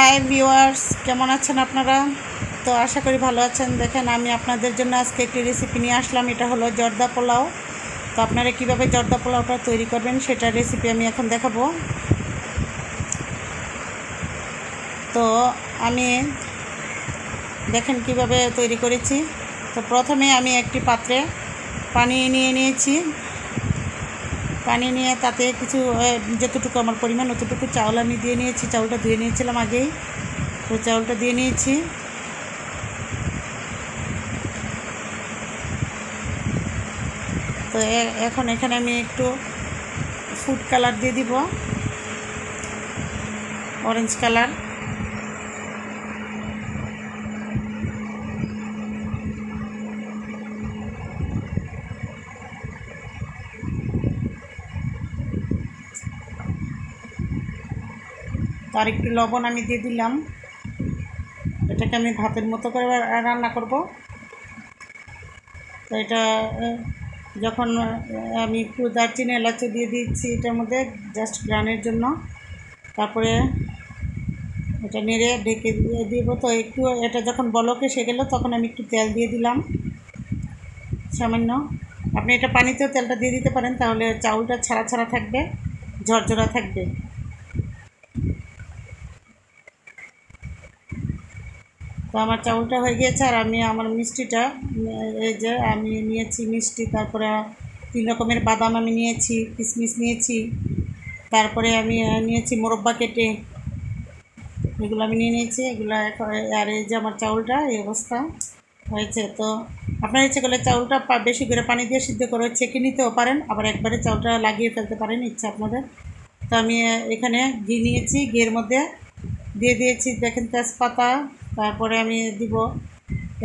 Hi viewers, কেমন আছেন আপনারা? তো আশা করি ভালো আছেন। দেখেন, আমি আপনাদের জন্য আজকে একটি রেসিপি নিয়ে আসলাম। এটা হলো জর্দা পোলাও। তো আপনারা কীভাবে জর্দা পোলাওটা তৈরি করবেন সেটার রেসিপি আমি এখন দেখাবো। তো আমি দেখেন কিভাবে তৈরি করেছি। তো প্রথমে আমি একটি পাত্রে পানি নিয়েছি। পানি নিয়ে তাতে কিছু যতটুকু আমার পরিমাণ অতটুকু চাউল আমি দিয়ে নিয়েছি। চাউলটা ধুয়ে নিয়েছিলাম আগেই, তো চাউলটা দিয়ে নিয়েছি। তো এখন এখানে আমি একটু ফুড কালার দিয়ে দিব, অরেঞ্জ কালার। আর একটু লবণ আমি দিয়ে দিলাম। এটাকে আমি ভাতের মতো করে রান্না করব। তো এটা যখন আমি একটু দারচিনি এলাচি দিয়ে দিচ্ছি এটার মধ্যে, জাস্ট গ্রানের জন্য। তারপরে এটা নেড়ে ঢেকে দিব। তো একটু এটা যখন বলক এসে গেল তখন আমি একটু তেল দিয়ে দিলাম সামান্য। আপনি এটা পানিতেও তেলটা দিয়ে দিতে পারেন, তাহলে চাউলটা ছাড়া ছাড়া থাকবে, ঝরঝরা থাকবে। তো আমার চাউলটা হয়ে গিয়েছে। আর আমি আমার মিষ্টিটা, এই যে আমি নিয়েছি মিষ্টি, তারপরে 3 রকমের বাদাম আমি নিয়েছি, কিশমিশ নিয়েছি, তারপরে আমি নিয়েছি মোরব্বা কেটে, এগুলো আমি নিয়েছি। এগুলো আর এই যে আমার চাউলটা এই অবস্থা হয়েছে। তো আপনার ইচ্ছে করলে চাউলটা বেশি করে পানি দিয়ে সিদ্ধ করে ছেঁকে নিতেও পারেন, আবার একবারে চাউলটা লাগিয়ে ফেলতে পারেন, ইচ্ছা আপনাদের। তো আমি এখানে ঘি নিয়েছি, ঘিয়ের মধ্যে দিয়ে দিয়েছি দেখেন তেজপাতা, তারপরে আমি দিব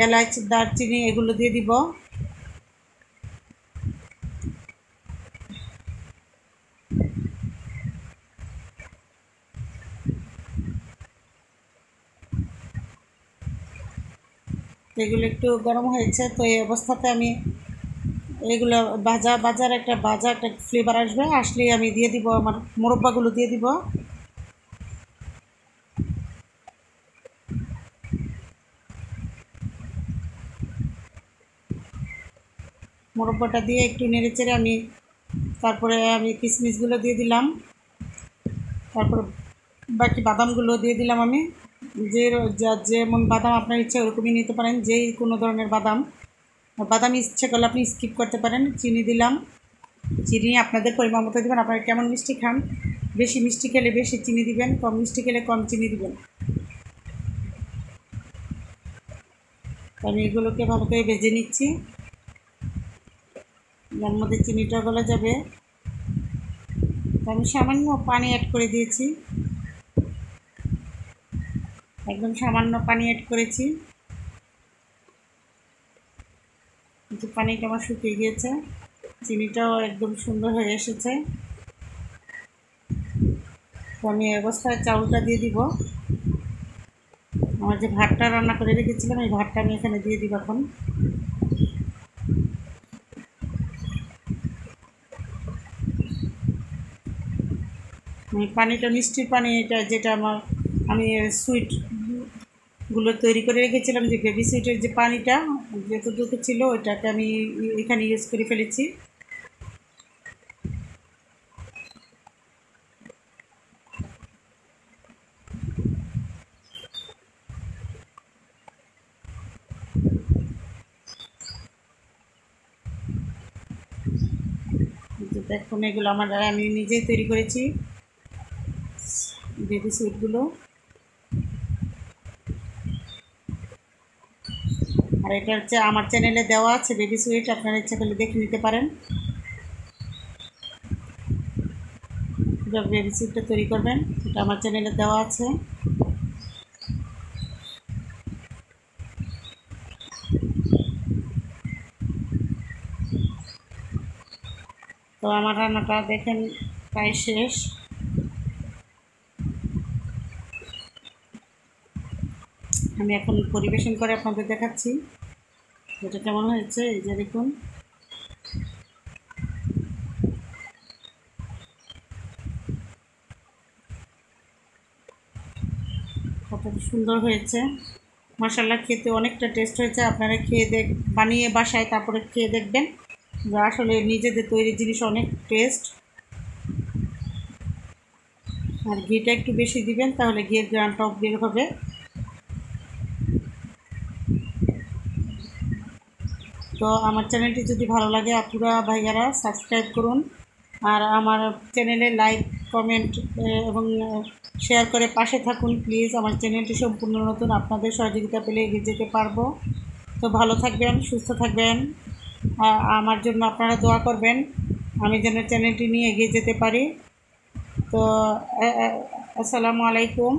এলাচ, দারচিনি, এগুলো দিয়ে দিব। এগুলো একটু গরম হয়েছে। তো এই অবস্থাতে আমি এগুলো বাজার একটা ফ্লেভার আসলেই আমি দিয়ে দিব আমার মোরব্বাগুলো দিয়ে দিব। মোরব্বাটা দিয়ে একটু নেড়েচেড়ে আমি তারপরে আমি কিশমিশগুলো দিয়ে দিলাম, তারপর বাকি বাদামগুলো দিয়ে দিলাম। আমি যেমন বাদাম আপনার ইচ্ছা ওরকমই নিতে পারেন, যেই কোনো ধরনের বাদাম ইচ্ছে করলে আপনি স্কিপ করতে পারেন। চিনি দিলাম, চিনি আপনাদের পরিমাণ মতো দেবেন। আপনারা কেমন মিষ্টি খান, বেশি মিষ্টি খেলে বেশি চিনি দিবেন, কম মিষ্টি খেলে কম চিনি দিবেন। আমি এগুলোকে ভালো করে ভেজে নিচ্ছি। এর মধ্যে চিনিটা গলে যাবে। আমি সামান্য পানি অ্যাড করে দিয়েছি, একদম সামান্য পানি অ্যাড করেছি। কিন্তু পানিটা আমার শুকিয়ে গিয়েছে, চিনিটাও একদম সুন্দর হয়ে এসেছে। তো আমি এই অবস্থায় চাউলটা দিয়ে দিব। আমার যে ভাতটা রান্না করে রেখেছিলাম এই ভাতটা আমি এখানে দিয়ে দিব এখন। পানিটা মিষ্টির পানি, এটা যেটা আমি সুইটগুলো তৈরি করে রেখেছিলাম, যে বেবি সুইটের যে পানিটা যতটুকু ছিল ওইটাকে আমি এখানে ইউজ করে ফেলেছি। দেখুন, এগুলো আমি নিজেই তৈরি করেছি বেবি সুইটগুলো। আর এটা হচ্ছে আমার চ্যানেলে দেওয়া আছে বেবি সুইট, আপনারা ইচ্ছা করলে দেখে নিতে পারেন কীভাবে বেবি সুইটটা তৈরি করবেন, এটা আমার চ্যানেলে দেওয়া আছে। তো আমার রান্নাটা দেখেন প্রায় শেষ। আমি এখন পরিবেশন করে আপনাদের দেখাচ্ছি যেটা কেমন হয়েছে। এই যে দেখুন, সুন্দর হয়েছে মাশাআল্লাহ, খেতে অনেকটা টেস্ট হয়েছে। আপনারা বানিয়ে বাসায় তারপরে খেয়ে দেখবেন যে আসলে নিজেদের তৈরি জিনিস অনেক টেস্ট। আর ঘিটা একটু বেশি দিবেন, তাহলে ঘিয়ের গ্রানটাও বের হবে। তো আমার চ্যানেলটি যদি ভালো লাগে আপুরা ভাইয়ারা সাবস্ক্রাইব করুন, আর আমার চ্যানেলে লাইক কমেন্ট এবং শেয়ার করে পাশে থাকুন প্লিজ। আমার চ্যানেলটি সম্পূর্ণ নতুন, আপনাদের সহযোগিতা পেলে এগিয়ে যেতে পারবো। তো ভালো থাকবেন, সুস্থ থাকবেন, আমার জন্য আপনারা দোয়া করবেন আমি যেন চ্যানেলটি নিয়ে এগিয়ে যেতে পারি। তো আসসালামু আলাইকুম।